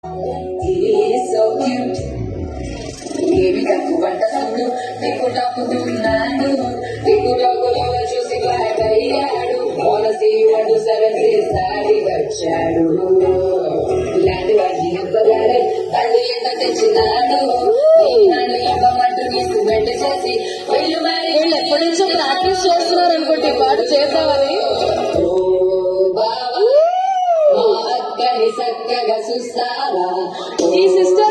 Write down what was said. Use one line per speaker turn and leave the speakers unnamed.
So cute. ఏమి తక్కువ వంట చూడు టిక్కుటాకుతున్నాడు టిక్కుటాకులో చూసి బ్లాక్ అయ్యాడు పాలసీ 127 చేసారి వచ్చాడు ఇలాంటి వాడిని ఇవ్వగానే తల్లి ఎంత తెచ్చినాడు నన్ను ఇవ్వమంటూ తీసుకుబెట్టి చేసి వీళ్ళు మరి ఎప్పటి నుంచో ప్రాక్టీస్ చేస్తున్నారు అనుకుంటే పాటు చేద్దామని అక్కని చక్కగా చూస్తావా ఈ సిస్టర్